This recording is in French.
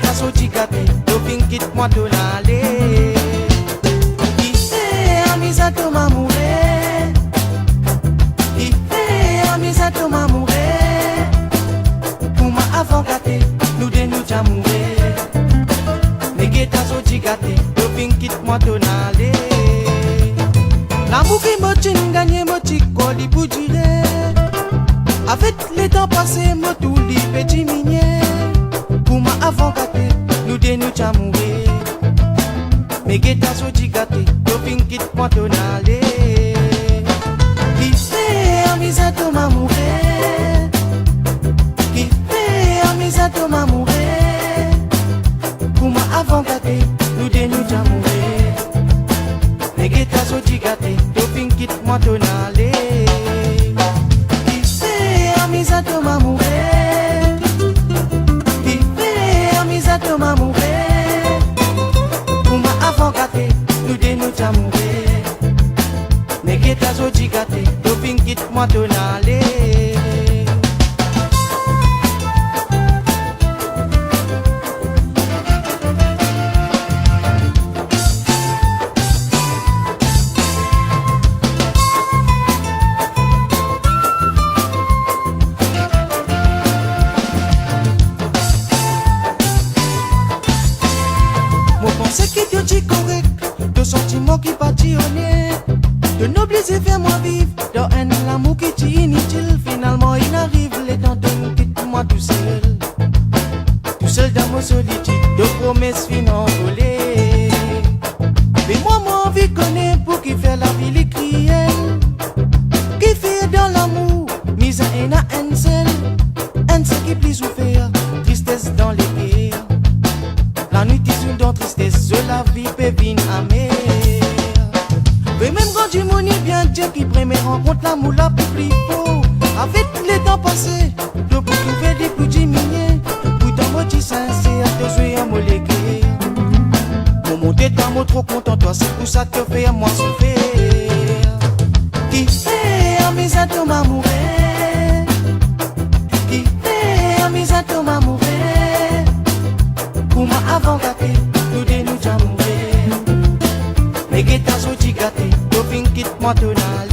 Megeta so chikate, do finkit moi to nale. Ife amisa to mamure, Ife amisa to mamure. Kuma avangate, nous de nous jamure. Megeta so chikate, do finkit moi to nale. L'amour qui me tient gagné me chico li pour durer. Avec les temps passés, me tout li petit minier. Pour ma avant gâté, nous de nous chamoué. Mais geta so gâté, to finkit moi to nale. Qui fait amisa to mamouré. Qui fait amisa to mamouré. Pour ma avant gâté, nous de nous chamoué. Mais geta so gâté, to finkit moi to nale. Amisa to mamure, Ife amisa to mamure. Kuma avangate, nous de nous jamure. Megeta so chikate, to finkit moi to nale. C'est qui te dit correct, de sentiments qui papillonnent, de noblesse et fais-moi vivre, dans un amour qui t'y inutile. Finalement il arrive les temps de nous quitter moi tout seul dans mon solitude, de promesses fin envolées. Mais moi mon envie connaît pour qui fait la vie les crielle, qui fait dans l'amour, mise à un seul qui plie souffrir, tristesse dans les guerres. La nuit est une tristesse, la vie peut venir amère. Mais même quand tu m'en es bien Dieu qui prend mes rencontres, l'amour la plus fort. Avec les temps passés, de pour trouver des plus diminués. Pourtant moi tu sincère, te jouer à mon légué. Mon monde est un mot trop content, toi c'est pour ça que te fais à moi souffrir. Qui fait à mes atomes amoureux, qui fait à mes atomes amoureux. Kuma avant gâté, nous de nous jamoué. Megeta so chikate, to finkit moi to nale.